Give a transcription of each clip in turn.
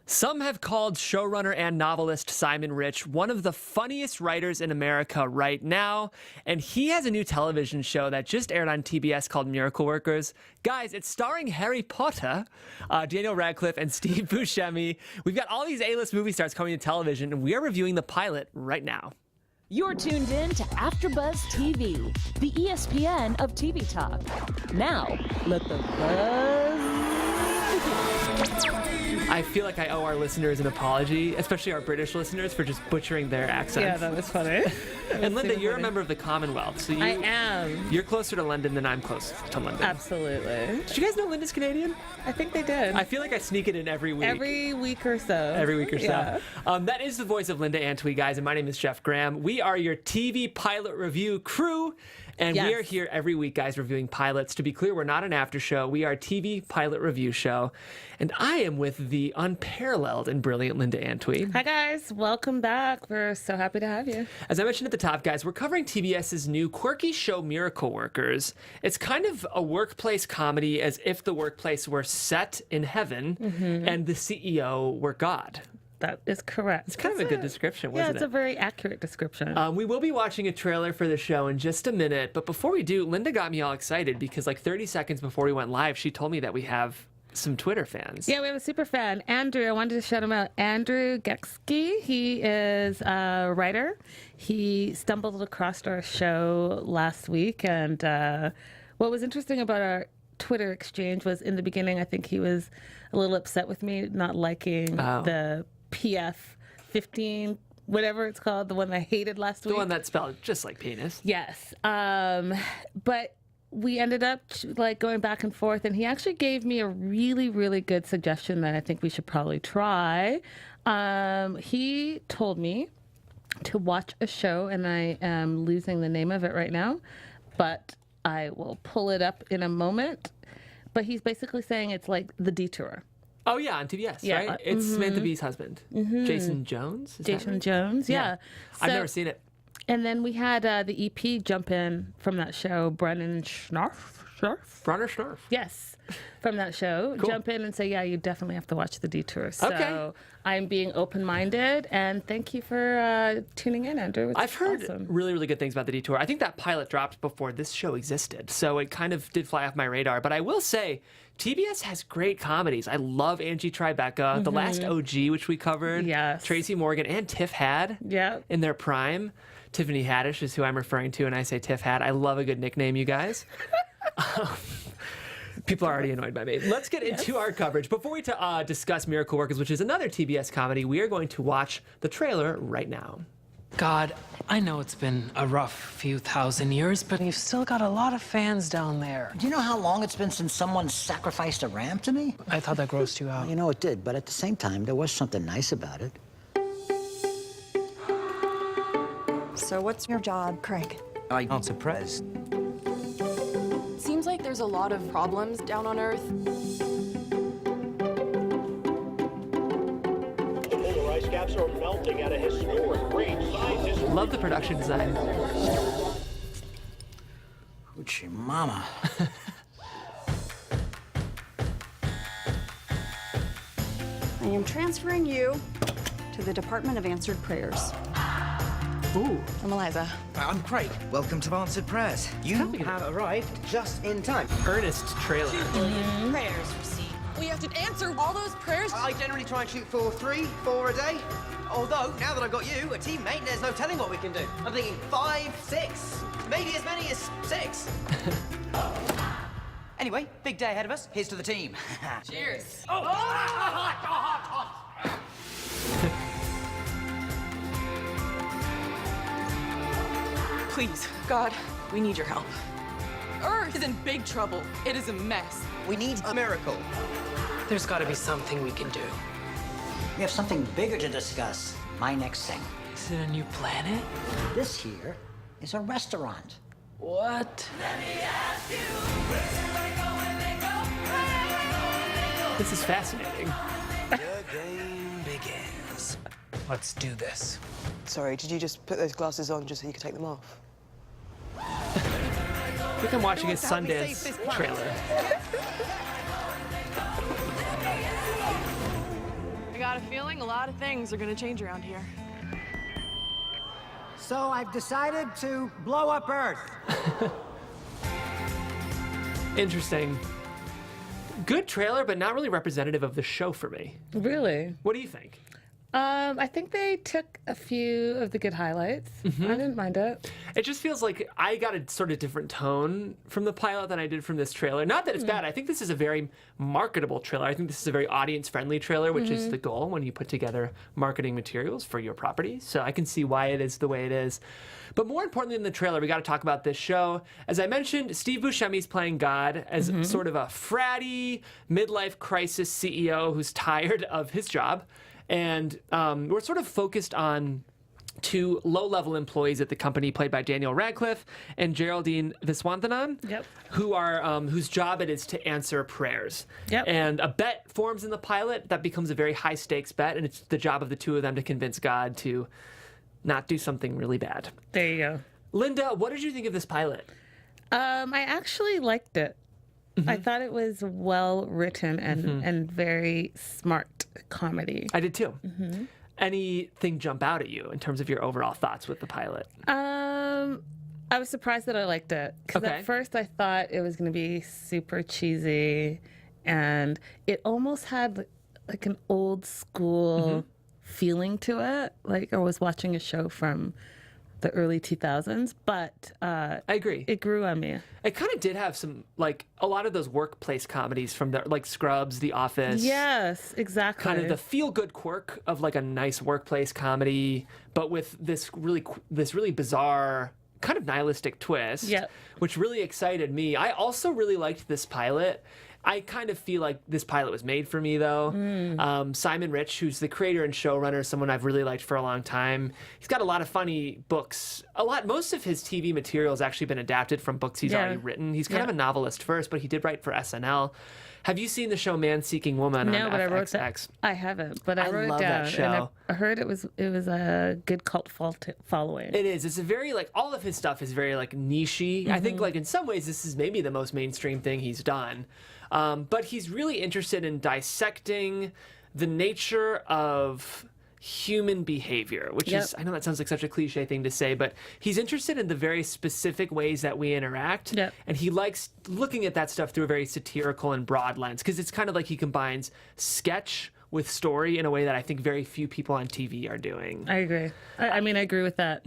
Some have called showrunner and novelist Simon Rich one of the funniest writers in America right now, and he has a new television show that just aired on TBS called Miracle Workers. Guys, it's starring Harry Potter, Daniel Radcliffe, and Steve Buscemi. We've got all these A-list movie stars coming to television, and we are reviewing the pilot right now. You're tuned in to AfterBuzz TV, the ESPN of TV talk. Now, let the buzz begin. I feel like I owe our listeners an apology, especially our British listeners, for just butchering their accents. Yeah, that was funny. And Linda, you're a member of the Commonwealth, so I am. You're closer to London than I'm close to London. Absolutely. Did you guys know Linda's Canadian? I think they did. I feel like I sneak it in every week. Every week or so. Every week or so. Yeah. That is the voice of Linda Antwi, guys, and my name is Jeff Graham. We are your TV pilot review crew, and we are here every week, guys, reviewing pilots. To be clear, we're not an after show. We are a TV pilot review show, and I am with the unparalleled and brilliant Linda Antwi. Hi, guys. Welcome back. We're so happy to have you. As I mentioned at the top, guys, we're covering TBS's new quirky show, Miracle Workers. It's kind of a workplace comedy as if the workplace were set in heaven and the CEO were God. That is correct. It's kind of a good description, wasn't it? Yeah, it's a very accurate description. We will be watching a trailer for the show in just a minute, but before we do, Linda got me all excited because like 30 seconds before we went live, she told me that we have some Twitter fans. Yeah, we have a super fan, Andrew. I wanted to shout him out. Andrew Geksky. He is a writer. He stumbled across our show last week, and what was interesting about our Twitter exchange was in the beginning, I think he was a little upset with me not liking the PF 15, whatever it's called, the one I hated last week. The one that's spelled just like penis. Yes. But we ended up like going back and forth, and he actually gave me a really, really good suggestion that I think we should probably try. He told me to watch a show, and I am losing the name of it right now, but I will pull it up in a moment. But he's basically saying it's like The Detour. Oh, yeah, on TBS, right? It's Samantha Bee's husband. Jason Jones? Is Jason that right? Jones, yeah. I've never seen it. And then we had the EP jump in from that show, Brennan Schnarf? Bronner Schnarf. Yes, from that show. Cool. Jump in and say, yeah, you definitely have to watch The Detour. So Okay. I'm being open-minded, and thank you for tuning in, Andrew. It's I've heard awesome. really, really good things about The Detour. I think that pilot dropped before this show existed, so it kind of did fly off my radar. But I will say, TBS has great comedies. I love Angie Tribeca, The Last OG, which we covered. Yes. Tracy Morgan and Tiff Had in their prime. Tiffany Haddish is who I'm referring to, and I say Tiff Had. I love a good nickname, you guys. People are already annoyed by me. Let's get into our coverage. Before we discuss Miracle Workers, which is another TBS comedy, we are going to watch the trailer right now. God, I know it's been a rough few thousand years, but you've still got a lot of fans down there. Do you know how long it's been since someone sacrificed a ram to me? I thought that grossed you out. You know, it did, but at the same time, there was something nice about it. So what's your job, Craig? I'm surprised. Seems like there's a lot of problems down on Earth. Polar ice caps are melting at a historic rate. Scientists Love the production design. Hoochie mama. I am transferring you to the Department of Answered Prayers. Ooh. I'm Eliza. I'm Craig. Welcome to Answered Prayers. You have arrived just in time. Earnest trailer. Prayers received. We have to answer all those prayers. I generally try and shoot for 3, 4 a day. Although, now that I've got you, a teammate, there's no telling what we can do. I'm thinking 5, 6, maybe as many as 6. Anyway, big day ahead of us. Here's to the team. Cheers. Please, God, we need your help. Earth is in big trouble. It is a mess. We need a miracle. There's got to be something we can do. We have something bigger to discuss. My next thing. Is it a new planet? This here is a restaurant. What? This is fascinating. The game begins. Let's do this. Sorry, did you just put those glasses on just so you could take them off? I think I'm watching a Sundance trailer. got a feeling a lot of things are gonna change around here. So I've decided to blow up Earth. Interesting. Good trailer, but not really representative of the show for me. Really? What do you think? I think they took a few of the good highlights. I didn't mind it. It just feels like I got a sort of different tone from the pilot than I did from this trailer. Not that it's bad. I think this is a very marketable trailer. I think this is a very audience-friendly trailer, which is the goal when you put together marketing materials for your property. So I can see why it is the way it is. But more importantly than the trailer, we got to talk about this show. As I mentioned, Steve Buscemi's playing God as sort of a fratty, midlife crisis CEO who's tired of his job. And we're sort of focused on two low-level employees at the company, played by Daniel Radcliffe and Geraldine Viswanathan, who are whose job it is to answer prayers. And a bet forms in the pilot that becomes a very high-stakes bet, and it's the job of the two of them to convince God to not do something really bad. There you go. Linda, what did you think of this pilot? I actually liked it. I thought it was well written and very smart comedy. I did too. Anything jump out at you in terms of your overall thoughts with the pilot? I was surprised that I liked it. Because at first I thought it was going to be super cheesy. And it almost had like an old school feeling to it. Like I was watching a show from the early 2000s, but I agree. It grew on me. It kind of did have some, like, a lot of those workplace comedies from the, like, Scrubs, The Office. Yes, exactly. Kind of the feel-good quirk of, like, a nice workplace comedy, but with this really bizarre, kind of nihilistic twist, which really excited me. I also really liked this pilot. I kind of feel like this pilot was made for me, though. Simon Rich, who's the creator and showrunner, someone I've really liked for a long time. He's got a lot of funny books. Most of his TV material has actually been adapted from books he's already written. He's kind of a novelist first, but he did write for SNL. Have you seen the show Man Seeking Woman on but FXX? I wrote that. I haven't, but I wrote love it down. that show. And I heard it was a good cult following. It is. It's a very, like, all of his stuff is very, like, niche-y. I think, like, in some ways, this is maybe the most mainstream thing he's done. But he's really interested in dissecting the nature of human behavior, which is, I know that sounds like such a cliche thing to say, but he's interested in the very specific ways that we interact. And he likes looking at that stuff through a very satirical and broad lens, because it's kind of like he combines sketch with story in a way that I think very few people on TV are doing. I agree. I mean, I agree with that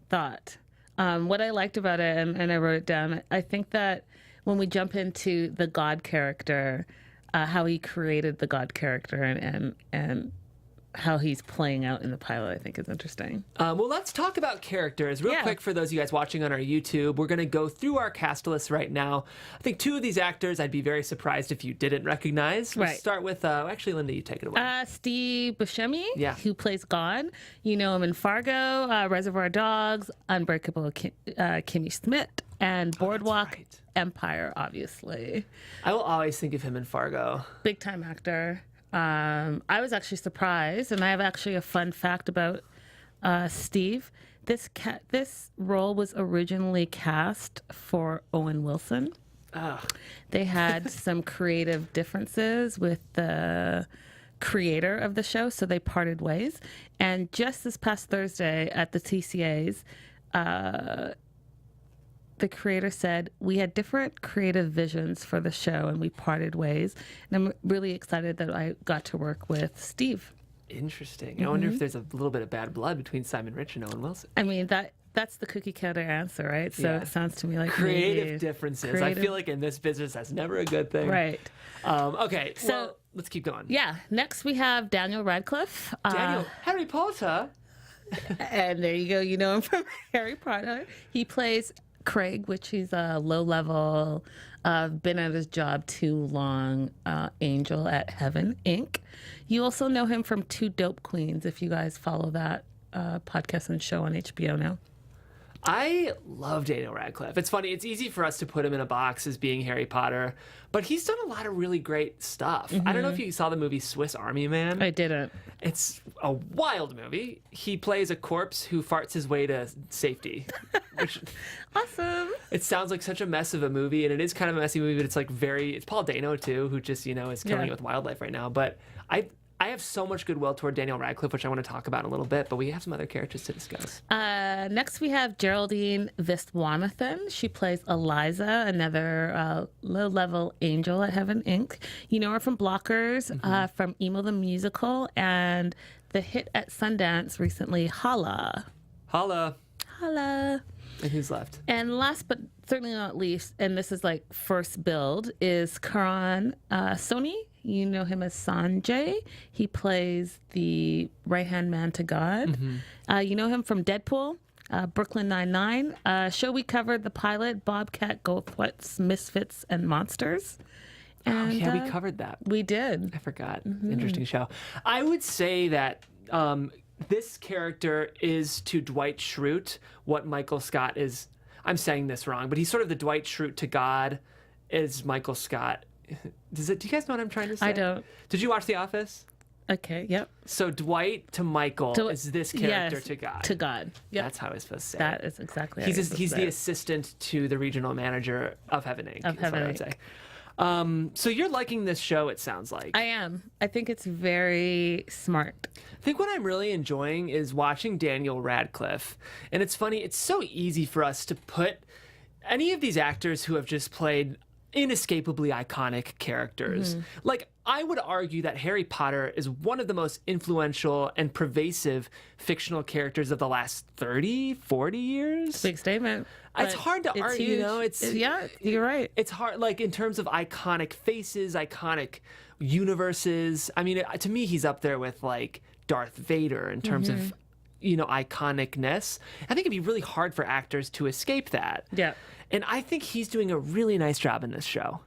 thought. What I liked about it, and I wrote it down, I think that when we jump into the God character, how he created the God character and how he's playing out in the pilot, I think is interesting. Well, let's talk about characters real quick for those of you guys watching on our YouTube. We're going to go through our cast list right now. I think two of these actors I'd be very surprised if you didn't recognize. We'll start with, actually, Linda, you take it away. Steve Buscemi, who plays God. You know him in Fargo, Reservoir Dogs, Unbreakable Kimmy Schmidt, and Boardwalk Empire, obviously. I will always think of him in Fargo. Big time actor. I was actually surprised, and I have actually a fun fact about Steve. This role was originally cast for Owen Wilson. They had some creative differences with the creator of the show, so they parted ways. And just this past Thursday at the TCAs, the creator said, we had different creative visions for the show and we parted ways. And I'm really excited that I got to work with Steve. Interesting. I wonder if there's a little bit of bad blood between Simon Rich and Owen Wilson. I mean, that's the cookie cutter answer, right? So it sounds to me like creative differences. I feel like in this business, that's never a good thing. Right. Okay, so well, let's keep going. Yeah. Next we have Daniel Radcliffe. Harry Potter. And there you go. You know him from Harry Potter. He plays Craig, which he's a low-level, been at his job too long, angel at Heaven, Inc. You also know him from Two Dope Queens, if you guys follow that podcast and show on HBO now. I love Daniel Radcliffe. It's funny. It's easy for us to put him in a box as being Harry Potter, but he's done a lot of really great stuff. I don't know if you saw the movie Swiss Army Man. I didn't. It's a wild movie. He plays a corpse who farts his way to safety. Which, awesome. It sounds like such a mess of a movie, and it is kind of a messy movie, but it's like it's Paul Dano too, who just, is killing it with wildlife right now. But I have so much goodwill toward Daniel Radcliffe, which I want to talk about in a little bit, but we have some other characters to discuss. Next, we have Geraldine Viswanathan. She plays Eliza, another low-level angel at Heaven Inc. You know her from Blockers, from Emo the Musical, and the hit at Sundance recently, Holla. Holla. Holla. And who's left? And last but certainly not least, and this is like first build, is Karan Soni. You know him as Sanjay. He plays the right-hand man to God. You know him from Deadpool, Brooklyn Nine-Nine. Show we covered the pilot, Bobcat Goldthwai's Misfits and Monsters. And, we covered that. We did. I forgot. Interesting show. I would say that this character is to Dwight Schrute what Michael Scott is. I'm saying this wrong, but he's sort of the Dwight Schrute to God is Michael Scott. Do you guys know what I'm trying to say? I don't. Did you watch The Office? Okay, yep. So Dwight to Michael is this character to God. To God. Yep. That's how I was supposed to say That it. is exactly how He's the assistant to the regional manager of Heaven Inc. Of Heaven I would Inc. say. So you're liking this show, it sounds like. I am. I think it's very smart. I think what I'm really enjoying is watching Daniel Radcliffe. And it's funny, it's so easy for us to put any of these actors who have just played inescapably iconic characters. Like, I would argue that Harry Potter is one of the most influential and pervasive fictional characters of the last 30, 40 years. Big statement. It's hard to argue, huge. you know? Yeah, you're right. It's hard, like, in terms of iconic faces, iconic universes. I mean, to me, he's up there with, like, Darth Vader in terms of, you know, iconicness. I think it'd be really hard for actors to escape that. Yeah. And I think he's doing a really nice job in this show.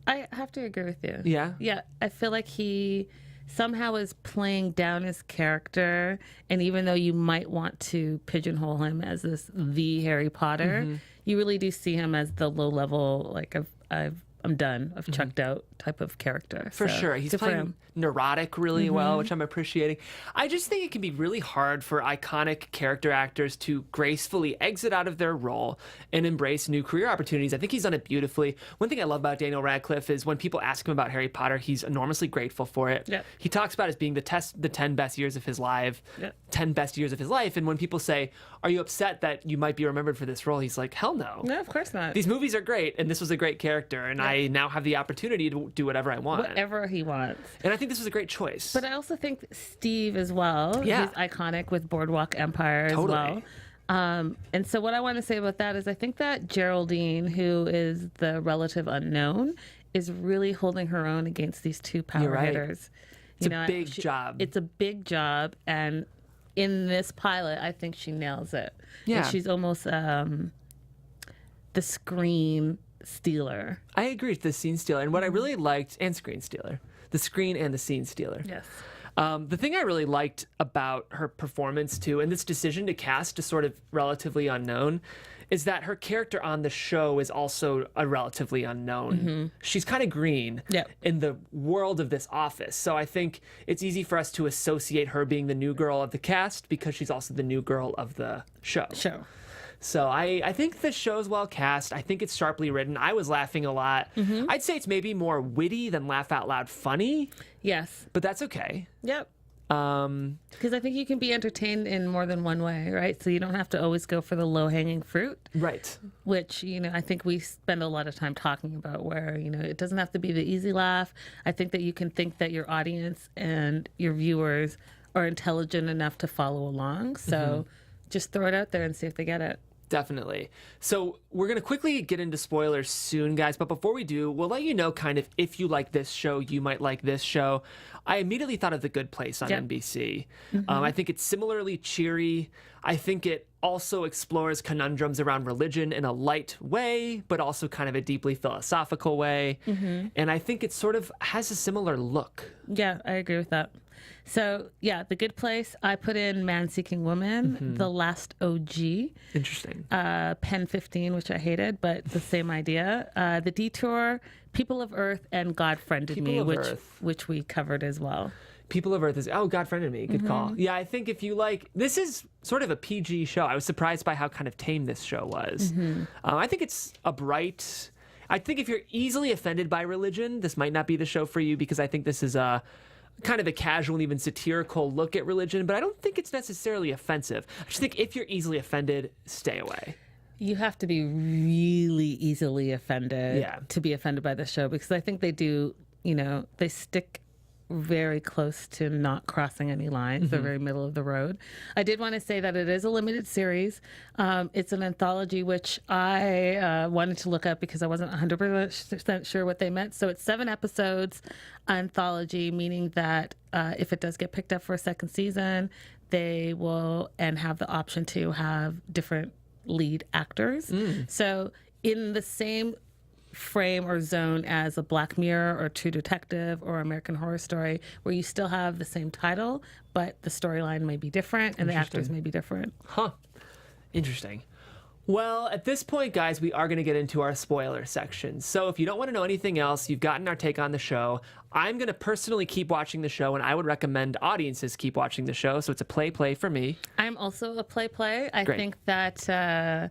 I have to agree with you. Yeah? Yeah. I feel like he somehow is playing down his character. And even though you might want to pigeonhole him as the Harry Potter, you really do see him as the low level, like, I'm done, I've checked out type of character. For sure. He's playing neurotic really well, which I'm appreciating. I just think it can be really hard for iconic character actors to gracefully exit out of their role and embrace new career opportunities. I think he's done it beautifully. One thing I love about Daniel Radcliffe is when people ask him about Harry Potter, he's enormously grateful for it. Yeah. He talks about it as being the 10 best years of his life, 10 best years of his life. And when people say, are you upset that you might be remembered for this role? He's like, hell no. No, of course not. These movies are great, and this was a great character, and I now have the opportunity to do whatever I want. Whatever he wants. And I think this was a great choice. But I also think Steve as well. Yeah. He's iconic with Boardwalk Empire as well. And so what I want to say about that is I think that Geraldine, who is the relative unknown, is really holding her own against these two power hitters. It's a big job. It's a big job. And in this pilot, I think she nails it. Yeah. And she's almost the screen stealer. I agree with the scene stealer. And what I really liked, and screen stealer, the screen and the scene stealer. Yes. The thing I really liked about her performance too, and this decision to cast a sort of relatively unknown, is that her character on the show is also a relatively unknown. She's kind of green in the world of this office. So I think it's easy for us to associate her being the new girl of the cast because she's also the new girl of the show. So I think the show's well cast. I think it's sharply written. I was laughing a lot. I'd say it's maybe more witty than laugh out loud funny. Yes. But that's okay. Yep. Because I think you can be entertained in more than one way, right? So you don't have to always go for the low-hanging fruit. Right. Which, I think we spend a lot of time talking about where, it doesn't have to be the easy laugh. I think that you can think that your audience and your viewers are intelligent enough to follow along. So just throw it out there and see if they get it. Definitely. So we're going to quickly get into spoilers soon, guys. But before we do, we'll let you know kind of if you like this show, you might like this show. I immediately thought of The Good Place on NBC. I think it's similarly cheery. I think it also explores conundrums around religion in a light way, but also kind of a deeply philosophical way. And I think it sort of has a similar look. Yeah, I agree with that. So, yeah, The Good Place, I put in Man Seeking Woman, The Last OG. Interesting. Pen 15, which I hated, but the same idea. The Detour, People of Earth, and God Friended Me, which we covered as well. People of Earth is, God Friended Me, good call. Yeah, I think if you like, this is sort of a PG show. I was surprised by how kind of tame this show was. I think it's I think if you're easily offended by religion, this might not be the show for you because I think this is a kind of a casual and even satirical look at religion, but I don't think it's necessarily offensive. I just think if you're easily offended, stay away. You have to be really easily offended to be offended by the show, because I think they do, they stick very close to not crossing any lines. They're very middle of the road. I did want to say that it is a limited series. It's an anthology, which I wanted to look up because I wasn't 100% sure what they meant. So it's 7 episodes anthology, meaning that if it does get picked up for a second season, they will and have the option to have different lead actors. So in the same frame or zone as a Black Mirror or True Detective or American Horror Story, where you still have the same title, but the storyline may be different and the actors may be different. Huh. Interesting. Well, at this point, guys, we are going to get into our spoiler section. So if you don't want to know anything else, you've gotten our take on the show. I'm going to personally keep watching the show, and I would recommend audiences keep watching the show. So it's a play for me. I'm also a play. I think that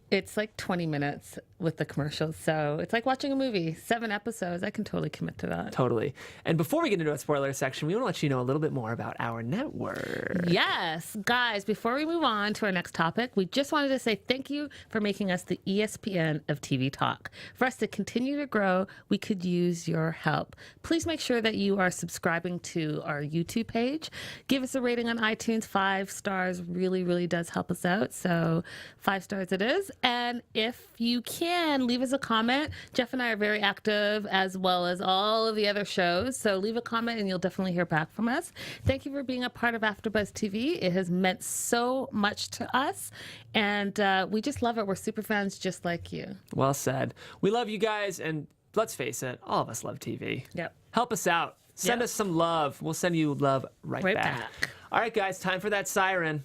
it's like 20 minutes with the commercials. So it's like watching a movie. 7 episodes. I can totally commit to that. Totally. And before we get into a spoiler section, we want to let you know a little bit more about our network. Yes. Guys, before we move on to our next topic, we just wanted to say thank you for making us the ESPN of TV talk. For us to continue to grow, we could use your help. Please make sure that you are subscribing to our YouTube page. Give us a rating on iTunes. 5 stars really, really does help us out. So 5 stars it is. And if you can, leave us a comment. Jeff and I are very active, as well as all of the other shows. So leave a comment and you'll definitely hear back from us. Thank you for being a part of AfterBuzz TV. It has meant so much to us. And we just love it. We're super fans just like you. Well said. We love you guys. And let's face it, all of us love TV. Yep. Help us out. Send us some love. We'll send you love right back. All right, guys, time for that siren.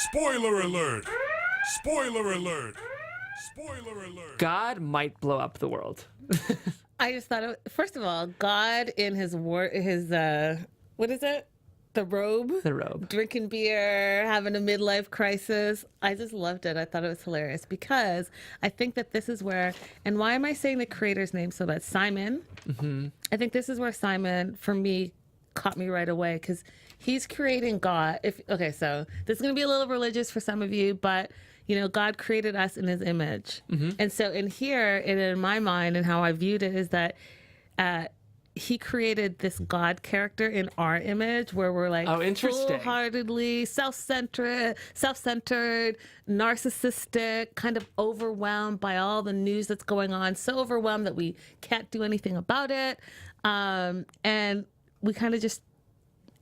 Spoiler alert! Spoiler alert! Spoiler alert! God might blow up the world. I just thought, first of all, God in his what is it? The robe. The robe. Drinking beer, having a midlife crisis. I just loved it. I thought it was hilarious because I think that this is where, and why am I saying the creator's name so bad? Simon. I think this is where Simon, for me, caught me right away because he's creating God. So this is going to be a little religious for some of you, but God created us in his image. And so in here, and in my mind and how I viewed it is that he created this God character in our image where we're like full-heartedly self-centered, narcissistic, kind of overwhelmed by all the news that's going on, so overwhelmed that we can't do anything about it. And we kind of just,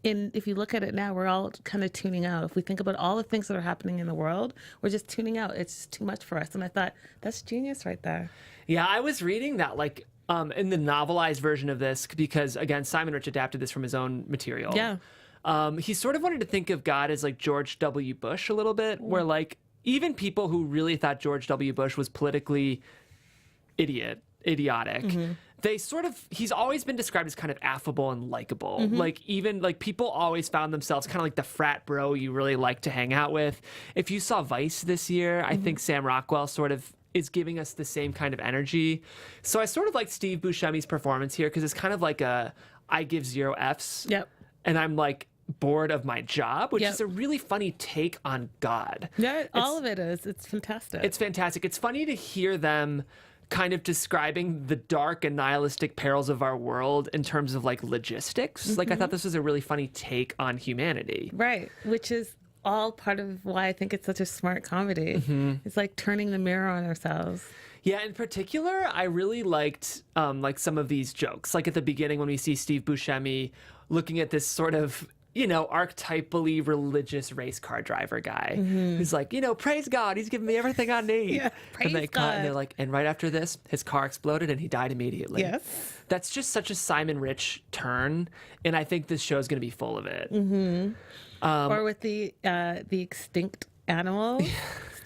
if you look at it now, we're all kind of tuning out. If we think about all the things that are happening in the world, we're just tuning out. It's just too much for us. And I thought, that's genius right there. Yeah, I was reading that in the novelized version of this, because again, Simon Rich adapted this from his own material. Yeah. He sort of wanted to think of God as like George W. Bush a little bit, where like even people who really thought George W. Bush was politically idiotic, he's always been described as kind of affable and likable. Like even like people always found themselves kind of like the frat bro you really like to hang out with. If you saw Vice this year, I think Sam Rockwell sort of is giving us the same kind of energy. So I sort of like Steve Buscemi's performance here because it's kind of like I give 0 Fs. Yep. And I'm like bored of my job, which is a really funny take on God. Yeah, all of it is. It's fantastic. It's fantastic. It's funny to hear them kind of describing the dark and nihilistic perils of our world in terms of like logistics. Like I thought this was a really funny take on humanity. Right, which is all part of why I think it's such a smart comedy. It's like turning the mirror on ourselves. Yeah, in particular, I really liked like some of these jokes. Like at the beginning when we see Steve Buscemi looking at this sort of, archetypally religious race car driver guy who's like, praise God, he's giving me everything I need. Yeah, praise God. And they're like, and right after this, his car exploded and he died immediately. Yes. That's just such a Simon Rich turn, and I think this show's going to be full of it. Or with the extinct animals.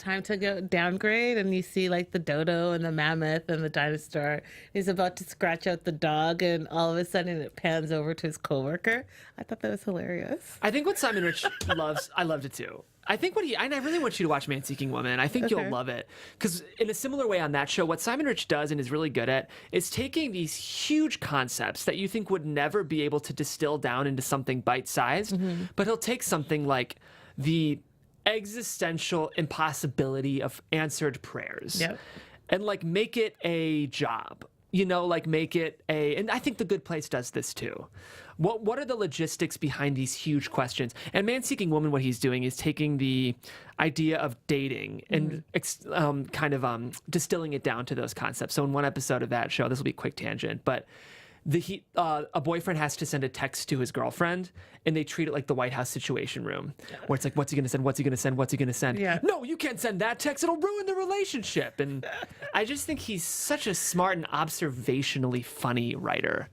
time to go downgrade, and you see like the dodo and the mammoth and the dinosaur. He's about to scratch out the dog, and all of a sudden it pans over to his coworker. I thought that was hilarious. I think what Simon Rich loves, I loved it too. I think and I really want you to watch Man Seeking Woman. I think you'll love it. Because in a similar way on that show, what Simon Rich does and is really good at is taking these huge concepts that you think would never be able to distill down into something bite-sized, but he'll take something like the existential impossibility of answered prayers and like make it a job. You know, like make it and I think The Good Place does this too. What are the logistics behind these huge questions? And Man Seeking Woman, what he's doing is taking the idea of dating and distilling it down to those concepts. So in one episode of that show, this will be a quick tangent, but a boyfriend has to send a text to his girlfriend, and they treat it like the White House Situation Room, where it's like, what's he going to send? What's he going to send? What's he going to send? Yeah. No, you can't send that text. It'll ruin the relationship. And I just think he's such a smart and observationally funny writer.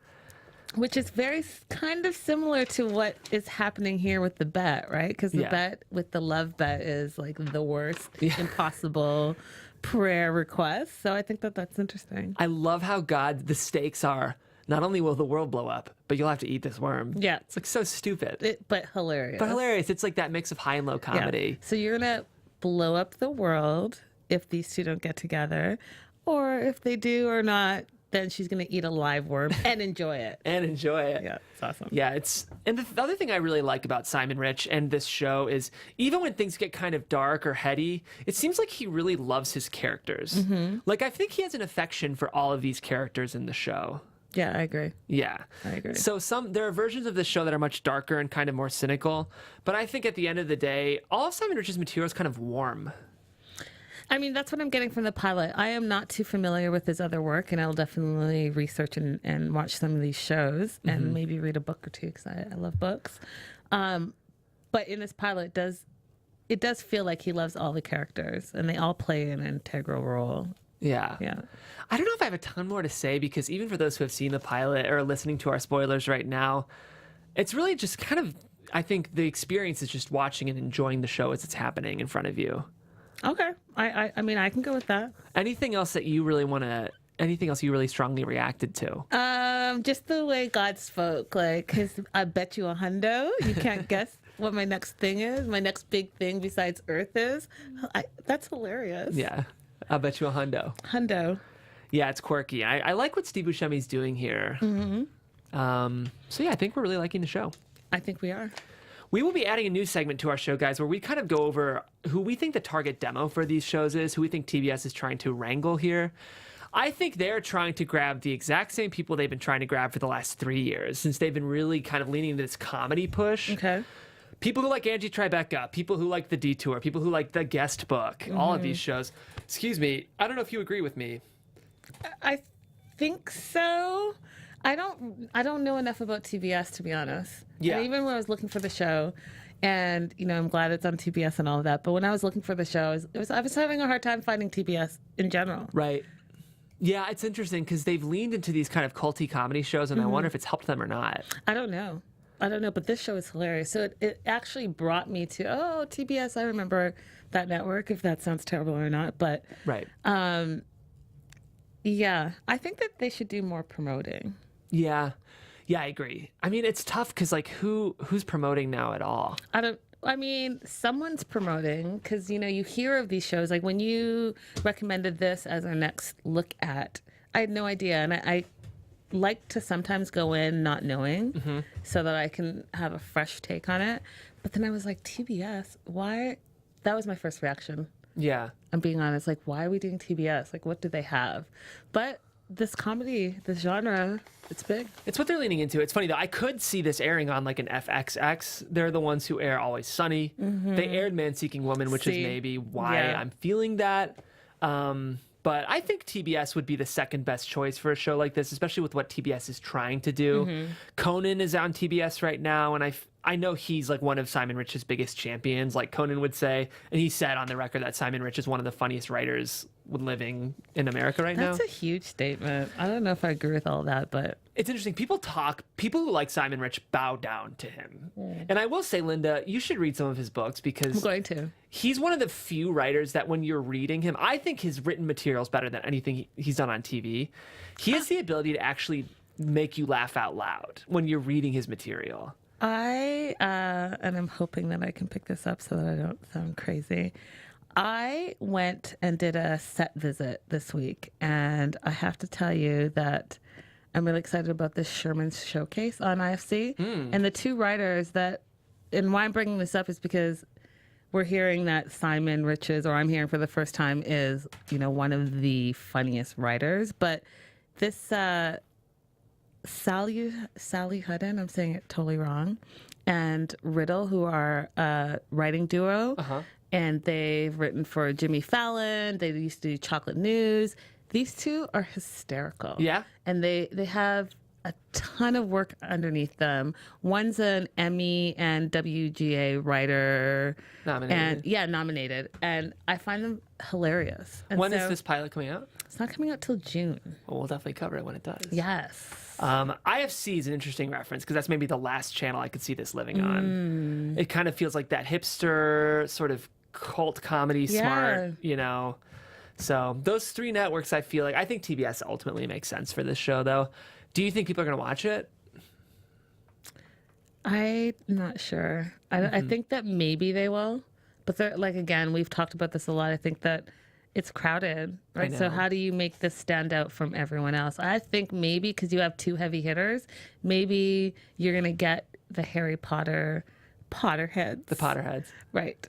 Which is very kind of similar to what is happening here with the bet, right? Because the bet with the love bet is like the worst impossible prayer request. So I think that that's interesting. I love how the stakes are, not only will the world blow up, but you'll have to eat this worm. Yeah. It's like so stupid. But hilarious. But hilarious. It's like that mix of high and low comedy. Yeah. So you're going to blow up the world if these two don't get together. Or if they do or not, then she's going to eat a live worm and enjoy it. Yeah, it's awesome. Yeah, and the other thing I really like about Simon Rich and this show is even when things get kind of dark or heady, it seems like he really loves his characters. Like I think he has an affection for all of these characters in the show. Yeah, I agree. Yeah. I agree. So there are versions of this show that are much darker and kind of more cynical, but I think at the end of the day, all of Simon Rich's material is kind of warm. I mean, that's what I'm getting from the pilot. I am not too familiar with his other work, and I'll definitely research and watch some of these shows and maybe read a book or two because I love books. But in this pilot, it does feel like he loves all the characters, and they all play an integral role. Yeah. Yeah. I don't know if I have a ton more to say because even for those who have seen the pilot or are listening to our spoilers right now, it's really just kind of, I think the experience is just watching and enjoying the show as it's happening in front of you. Okay. I mean, I can go with that. Anything else that you really strongly reacted to? Just the way God spoke, like his I bet you $100. You can't guess what my next thing is. My next big thing besides Earth is. That's hilarious. Yeah. I'll bet you $100. Yeah, it's quirky. I like what Steve Buscemi's doing here. So yeah, I think we're really liking the show. I think we are. We will be adding a new segment to our show, guys, where we kind of go over who we think the target demo for these shows is, who we think TBS is trying to wrangle here. I think they're trying to grab the exact same people they've been trying to grab for the last 3 years, since they've been really kind of leaning into this comedy push. Okay. People who like Angie Tribeca, people who like The Detour, people who like The Guest Book, all of these shows. Excuse me, I don't know if you agree with me. I think so. I don't know enough about TBS, to be honest. Yeah. And even when I was looking for the show, and I'm glad it's on TBS and all of that, but when I was looking for the show, I was having a hard time finding TBS in general. Right. Yeah, it's interesting because they've leaned into these kind of culty comedy shows, and I wonder if it's helped them or not. I don't know, but this show is hilarious. So it actually brought me to, TBS, I remember that network, if that sounds terrible or not. But right. Yeah, I think that they should do more promoting. Yeah, I agree. I mean, it's tough because like who's promoting now at all? I mean, someone's promoting because, you hear of these shows. Like when you recommended this as our next look at, I had no idea. And I like to sometimes go in not knowing so that I can have a fresh take on it. But then I was like, TBS, why? That was my first reaction. Yeah. I'm being honest. Like, why are we doing TBS? Like, what do they have? But this comedy, this genre, it's big. It's what they're leaning into. It's funny though. I could see this airing on like an FXX. They're the ones who air Always Sunny. They aired Man Seeking Woman, which is maybe why I'm feeling that. But I think TBS would be the second best choice for a show like this, especially with what TBS is trying to do. Conan is on TBS right now, and I know he's like one of Simon Rich's biggest champions, like Conan would say. And he said on the record that Simon Rich is one of the funniest writers living in America right now. That's a huge statement. I don't know if I agree with all that, but It's interesting. People who like Simon Rich bow down to him. And I will say, Linda, you should read some of his books because I'm going to. He's one of the few writers that when you're reading him, I think his written material is better than anything he's done on TV. He has the ability to actually make you laugh out loud when you're reading his material. And I'm hoping that I can pick this up so that I don't sound crazy. I went and did a set visit this week, and I have to tell you that I'm really excited about this Sherman's Showcase on IFC. And the two writers and why I'm bringing this up is because we're hearing that Simon Rich's, or I'm hearing for the first time, is, one of the funniest writers. But this Sally Hutton, I'm saying it totally wrong, and Riddle, who are a writing duo, and they've written for Jimmy Fallon. They used to do Chocolate News. These two are hysterical. Yeah? And they have a ton of work underneath them. One's an Emmy and WGA writer. Nominated. And I find them hilarious. And when is this pilot coming out? It's not coming out till June. Well, we'll definitely cover it when it does. Yes. IFC is an interesting reference because that's maybe the last channel I could see this living on. It kind of feels like that hipster sort of cult comedy, smart, So those three networks, I think TBS ultimately makes sense for this show, though. Do you think people are going to watch it? I'm not sure. I think that maybe they will. But again, we've talked about this a lot. I think that it's crowded, right? So how do you make this stand out from everyone else? I think maybe because you have two heavy hitters, maybe you're going to get the Harry Potter Potterheads. The Potterheads. Right.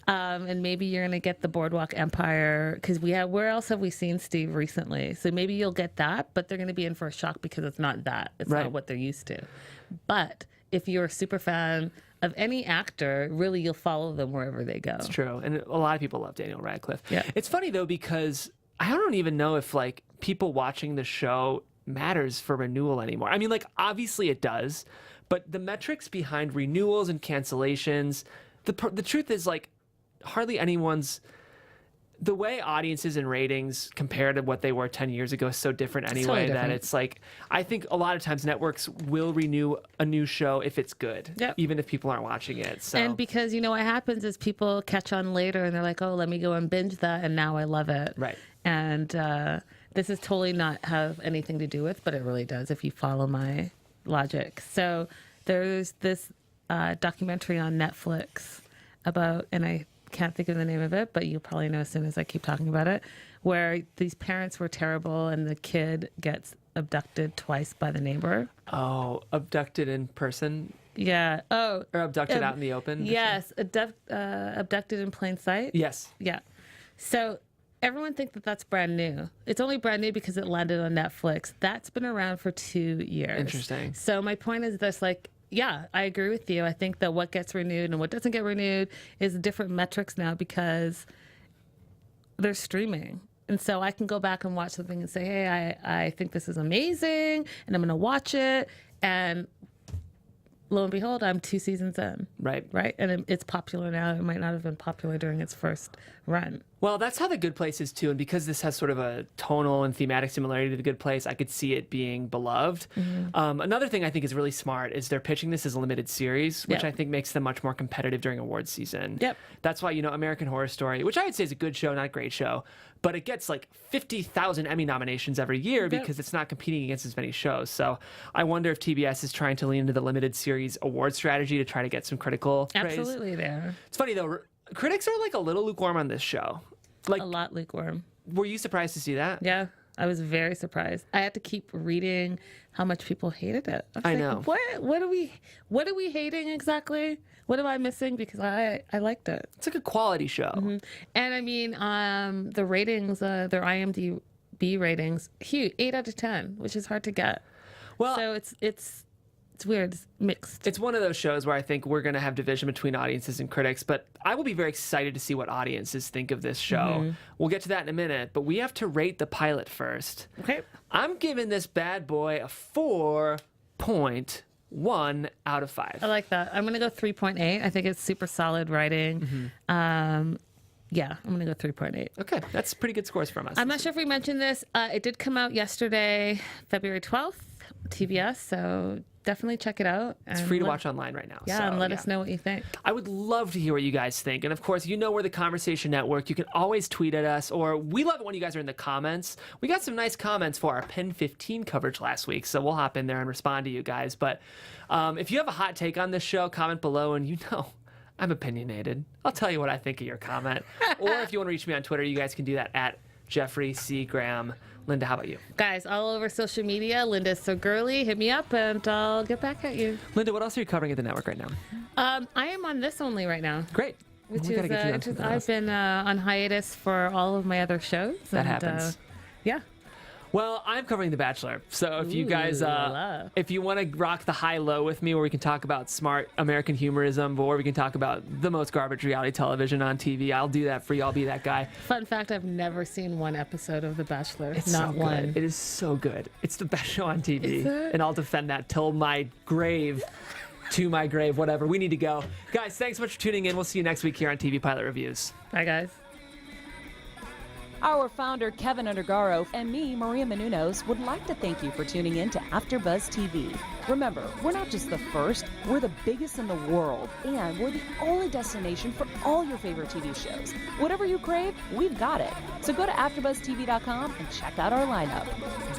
And maybe you're going to get the Boardwalk Empire because where else have we seen Steve recently? So maybe you'll get that, but they're going to be in for a shock because it's not that. It's not what they're used to. But if you're a super fan of any actor, really you'll follow them wherever they go. It's true. And a lot of people love Daniel Radcliffe. Yeah. It's funny, though, because I don't even know if people watching the show matters for renewal anymore. I mean, obviously it does, but the metrics behind renewals and cancellations, the truth is hardly anyone's. The way audiences and ratings compare to what they were 10 years ago is so different anyway that it's I think a lot of times networks will renew a new show if it's good, even if people aren't watching it. So. And because what happens is people catch on later and they're like, oh, let me go and binge that, and now I love it. Right. And this is totally not have anything to do with, but it really does if you follow my logic. So there's this documentary on Netflix about, and I can't think of the name of it, but you'll probably know as soon as I keep talking about it, where these parents were terrible and the kid gets abducted twice by the neighbor. Oh, abducted in person? Yeah. Oh. Or abducted out in the open? Yes. Abducted in plain sight? Yes. Yeah. So everyone thinks that that's brand new. It's only brand new because it landed on Netflix. That's been around for 2 years. Interesting. So my point is this, yeah, I agree with you. I think that what gets renewed and what doesn't get renewed is different metrics now because they're streaming. And so I can go back and watch something and say, hey, I think this is amazing and I'm going to watch it. And lo and behold, I'm 2 seasons in. Right. Right. And it's popular now. It might not have been popular during its first run. Well, that's how The Good Place is too. And because this has sort of a tonal and thematic similarity to The Good Place, I could see it being beloved. Another thing I think is really smart is they're pitching this as a limited series, which I think makes them much more competitive during awards season. Yep. That's why, American Horror Story, which I would say is a good show, not a great show, but it gets 50,000 Emmy nominations every year because it's not competing against as many shows. So I wonder if TBS is trying to lean into the limited series award strategy to try to get some critical praise. Absolutely there. It's funny though, critics are a little lukewarm on this show. A lot lukewarm. Were you surprised to see that? Yeah, I was very surprised. I had to keep reading how much people hated it. I know. What are we hating exactly? What am I missing? Because I liked it. It's a quality show. And I mean, the ratings, their IMDb ratings, huge, 8 out of 10, which is hard to get. Well, so it's weird. It's mixed. It's one of those shows where I think we're going to have division between audiences and critics, but I will be very excited to see what audiences think of this show. We'll get to that in a minute, but we have to rate the pilot first. Okay. I'm giving this bad boy a 4.1 out of 5. I like that. I'm going to go 3.8. I think it's super solid writing. Yeah, I'm going to go 3.8. Okay, that's pretty good scores from us. I'm not sure if we mentioned this. It did come out yesterday, February 12th, TBS, so definitely check it out. It's free to watch online right now. Yeah, and let us know what you think. I would love to hear what you guys think. And of course, you know we're the Conversation Network. You can always tweet at us, or we love it when you guys are in the comments. We got some nice comments for our Pen 15 coverage last week, so we'll hop in there and respond to you guys. But if you have a hot take on this show, comment below, and you know I'm opinionated. I'll tell you what I think of your comment. Or if you want to reach me on Twitter, you guys can do that at Jeffrey C. Graham. Linda, how about you? Guys, all over social media, Linda's so girly. Hit me up and I'll get back at you. Linda, what else are you covering at the network right now? I am on this only right now. Great. Which We gotta get you on is, something I've else. been on hiatus for all of my other shows. That happens. Yeah. Well, I'm covering The Bachelor, so if you guys, la. if you want to rock the high-low with me, where we can talk about smart American humorism, or we can talk about the most garbage reality television on TV, I'll do that for you. I'll be that guy. Fun fact, I've never seen one episode of The Bachelor. It's Not so one. good. It is so good. It's the best show on TV, Is it? and I'll defend that till my grave. To my grave, whatever. We need to go. Guys, thanks so much for tuning in. We'll see you next week here on TV Pilot Reviews. Bye, guys. Our founder, Keven Undergaro, and me, Maria Menounos, would like to thank you for tuning in to AfterBuzz TV. Remember, we're not just the first, we're the biggest in the world, and we're the only destination for all your favorite TV shows. Whatever you crave, we've got it. So go to AfterBuzzTV.com and check out our lineup.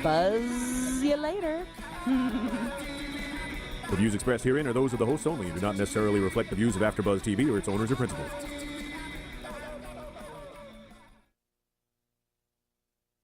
Buzz you later. The views expressed herein are those of the hosts only and do not necessarily reflect the views of AfterBuzz TV or its owners or principals.